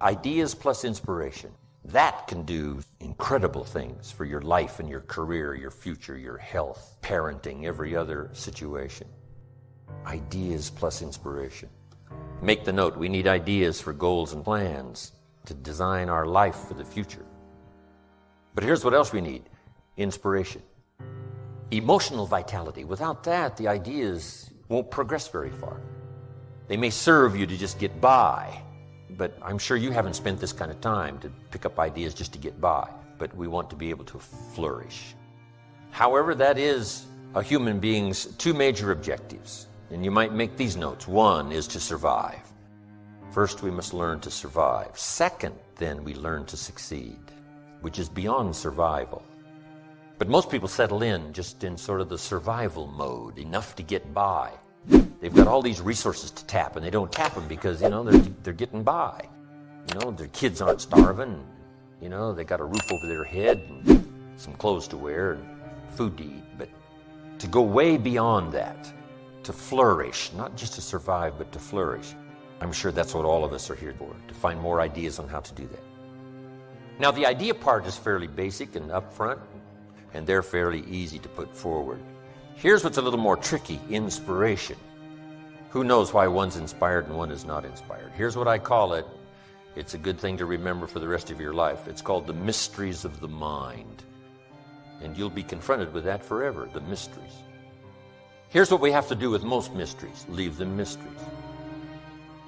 Ideas plus inspiration. That can do incredible things for your life and your career, your future, your health, parenting, every other situation. Ideas plus inspiration. Make the note, we need ideas for goals and plans to design our life for the future. But here's what else we need. Inspiration. Emotional vitality. Without that, the ideas won't progress very far. They may serve you to just get by, but I'm sure you haven't spent this kind of time to pick up ideas just to get by, but we want to be able to flourish. However, that is a human being's two major objectives, and you might make these notes. One is to survive. First, we must learn to survive. Second, then, we learn to succeed, which is beyond survival. But most people settle in just in sort of the survival mode, enough to get by. They've got all these resources to tap, and they don't tap them because, they're getting by. Their kids aren't starving. They got a roof over their head and some clothes to wear and food to eat. But to go way beyond that, to flourish, not just to survive, but to flourish, I'm sure that's what all of us are here for, to find more ideas on how to do that. Now, the idea part is fairly basic and upfront, and they're fairly easy to put forward. Here's what's a little more tricky, inspiration. Who knows why one's inspired and one is not inspired? Here's what I call it. It's a good thing to remember for the rest of your life. It's called the mysteries of the mind. And you'll be confronted with that forever, the mysteries. Here's what we have to do with most mysteries. Leave them mysteries.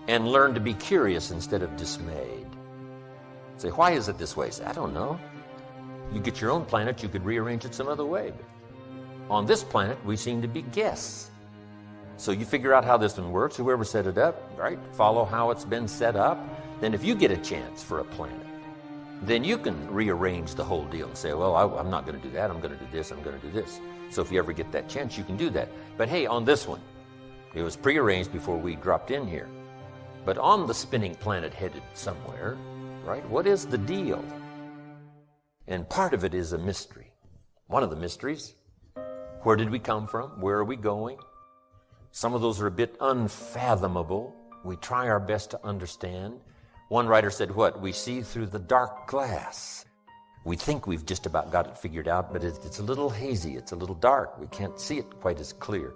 And learn to be curious instead of dismayed. Say, why is it this way? Say, I don't know. You get your own planet, you could rearrange it some other way. But on this planet, we seem to be guests. So you figure out how this one works, whoever set it up, right? Follow how it's been set up. Then if you get a chance for a planet, then you can rearrange the whole deal and say, well, I'm not going to do that, I'm going to do this, I'm going to do this. So if you ever get that chance, you can do that. But hey, on this one, it was prearranged before we dropped in here. But on the spinning planet headed somewhere, right, what is the deal? And part of it is a mystery. One of the mysteries, where did we come from? Where are we going? Some of those are a bit unfathomable. We try our best to understand. One writer said what? We see through the dark glass. We think we've just about got it figured out, but it's a little hazy. It's a little dark. We can't see it quite as clear.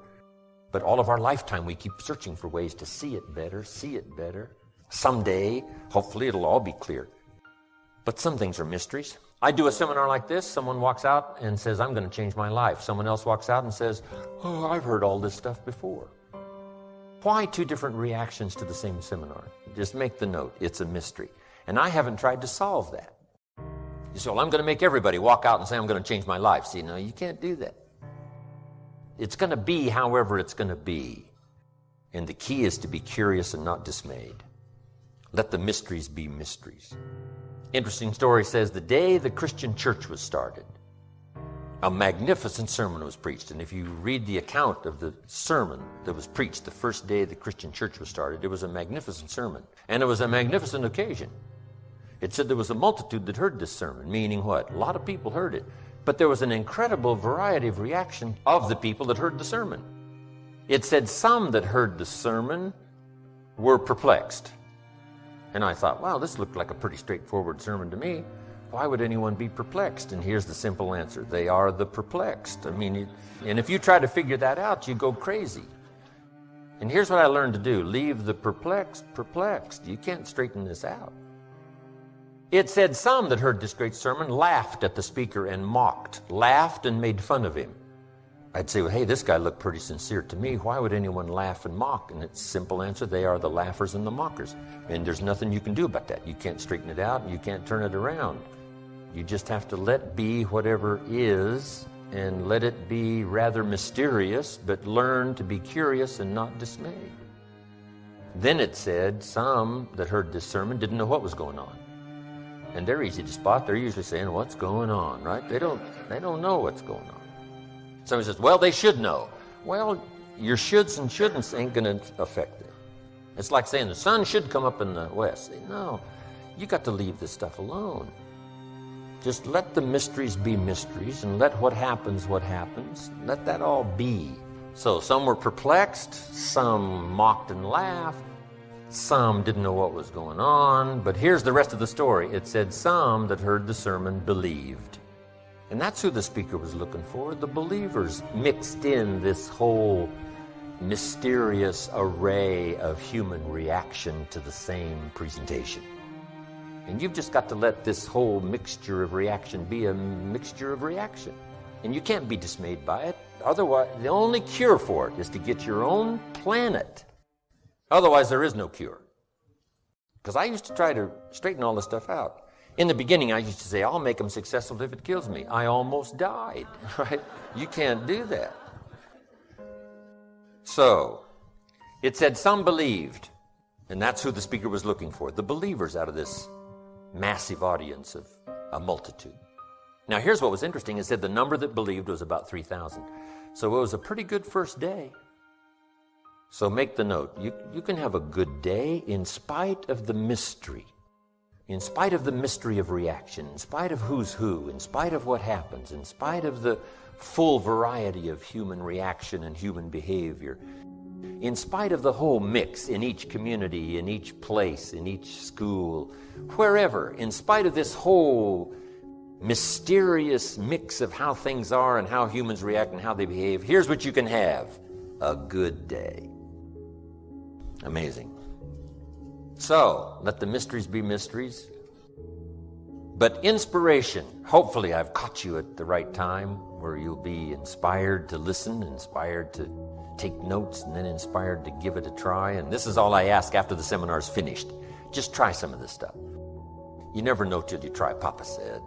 But all of our lifetime, we keep searching for ways to see it better, see it better. Someday, hopefully, it'll all be clear. But some things are mysteries. I do a seminar like this, someone walks out and says, I'm going to change my life. Someone else walks out and says, oh, I've heard all this stuff before. Why two different reactions to the same seminar? Just make the note, it's a mystery. And I haven't tried to solve that. You say, well, I'm going to make everybody walk out and say, I'm going to change my life. See, no, you can't do that. It's going to be however it's going to be. And the key is to be curious and not dismayed. Let the mysteries be mysteries. Interesting story says the day the Christian church was started, a magnificent sermon was preached. And if you read the account of the sermon that was preached the first day the Christian church was started, it was a magnificent sermon. And it was a magnificent occasion. It said there was a multitude that heard this sermon, meaning what? A lot of people heard it. But there was an incredible variety of reaction of the people that heard the sermon. It said some that heard the sermon were perplexed. And I thought, wow, this looked like a pretty straightforward sermon to me. Why would anyone be perplexed? And here's the simple answer. They are the perplexed. And if you try to figure that out, you go crazy. And here's what I learned to do. Leave the perplexed perplexed. You can't straighten this out. It said some that heard this great sermon laughed at the speaker and mocked, laughed and made fun of him. I'd say, well, hey, this guy looked pretty sincere to me. Why would anyone laugh and mock? And it's a simple answer. They are the laughers and the mockers. And there's nothing you can do about that. You can't straighten it out and you can't turn it around. You just have to let be whatever is and let it be rather mysterious, but learn to be curious and not dismayed. Then it said some that heard this sermon didn't know what was going on. And they're easy to spot. They're usually saying, what's going on, right? They don't know what's going on. Somebody says, well, they should know. Well, your shoulds and shouldn'ts ain't going to affect it. It's like saying the sun should come up in the west. No, you got to leave this stuff alone. Just let the mysteries be mysteries and let what happens. Let that all be. So some were perplexed, some mocked and laughed, Some didn't know what was going on, but here's the rest of the story. It said some that heard the sermon believed. And that's who the speaker was looking for, the believers, mixed in this whole mysterious array of human reaction to the same presentation. And you've just got to let this whole mixture of reaction be a mixture of reaction. And you can't be dismayed by it. Otherwise, the only cure for it is to get your own planet. Otherwise, there is no cure. Because I used to try to straighten all this stuff out. In the beginning, I used to say, I'll make them successful if it kills me. I almost died, right? You can't do that. So, it said some believed, and that's who the speaker was looking for, the believers out of this massive audience of a multitude. Now, here's what was interesting. It said the number that believed was about 3,000. So it was a pretty good first day. So make the note. You can have a good day in spite of the mystery. In spite of the mystery of reaction, in spite of who's who, in spite of what happens, in spite of the full variety of human reaction and human behavior, in spite of the whole mix in each community, in each place, in each school, wherever, in spite of this whole mysterious mix of how things are and how humans react and how they behave, here's what you can have: a good day. Amazing. So, let the mysteries be mysteries. But inspiration, hopefully I've caught you at the right time where you'll be inspired to listen, inspired to take notes, and then inspired to give it a try. And this is all I ask after the seminar's finished. Just try some of this stuff. You never know till you try, Papa said.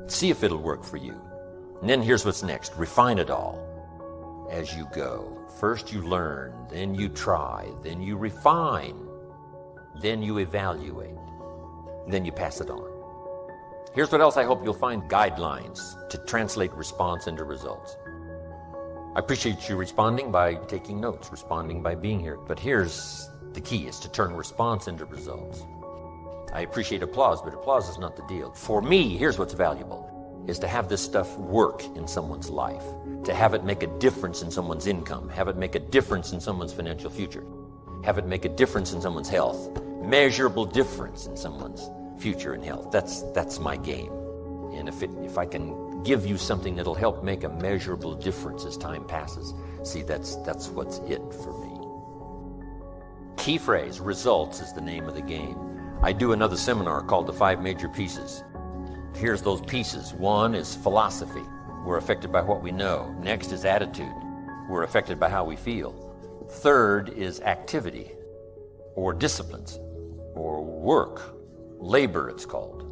See if it'll work for you. And then here's what's next. Refine it all as you go. First you learn, then you try, then you refine, then you evaluate, then you pass it on. Here's what else I hope you'll find: guidelines to translate response into results. I appreciate you responding by taking notes, responding by being here. But here's the key, is to turn response into results. I appreciate applause, but applause is not the deal. For me, here's what's valuable, is to have this stuff work in someone's life, to have it make a difference in someone's income, have it make a difference in someone's financial future, have it make a difference in someone's health, measurable difference in someone's future and health. That's my game. And if I can give you something that'll help make a measurable difference as time passes, see, that's what's it for me. Key phrase, results, is the name of the game. I do another seminar called The 5 Major Pieces. Here's those pieces. 1 is philosophy. We're affected by what we know. Next is attitude. We're affected by how we feel. 3rd is activity, or disciplines, or work. Labor, it's called.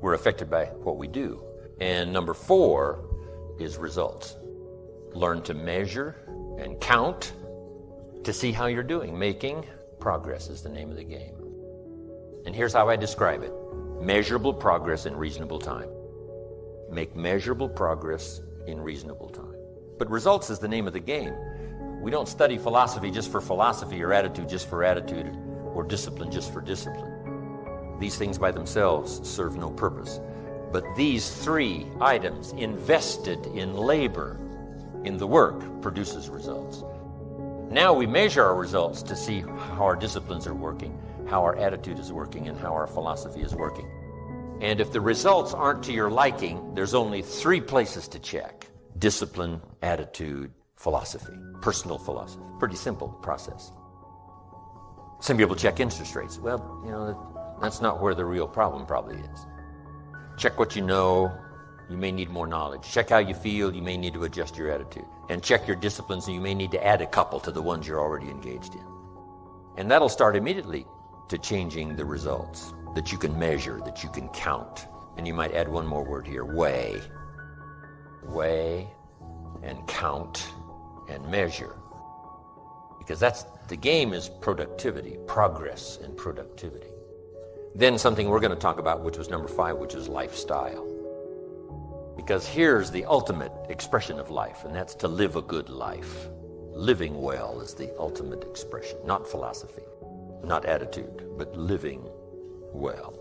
We're affected by what we do. And number 4 is results. Learn to measure and count to see how you're doing. Making progress is the name of the game. And here's how I describe it: measurable progress in reasonable time. Make measurable progress in reasonable time. But results is the name of the game. We don't study philosophy just for philosophy, or attitude just for attitude, or discipline just for discipline. These things by themselves serve no purpose. But these 3 items invested in labor, in the work, produces results. Now we measure our results to see how our disciplines are working, how our attitude is working, and how our philosophy is working. And if the results aren't to your liking, there's only 3 places to check: discipline, attitude, philosophy, personal philosophy. Pretty simple process. Some people check interest rates. Well, that's not where the real problem probably is. Check what you know. You may need more knowledge. Check how you feel. You may need to adjust your attitude. And check your disciplines, and you may need to add a couple to the ones you're already engaged in. And that'll start immediately to changing the results that you can measure, that you can count. And you might add one more word here: weigh. Weigh and count and measure. Because the game is productivity, progress and productivity. Then something we're going to talk about, which was number 5, which is lifestyle. Because here's the ultimate expression of life, and that's to live a good life. Living well is the ultimate expression, not philosophy, not attitude, but living well.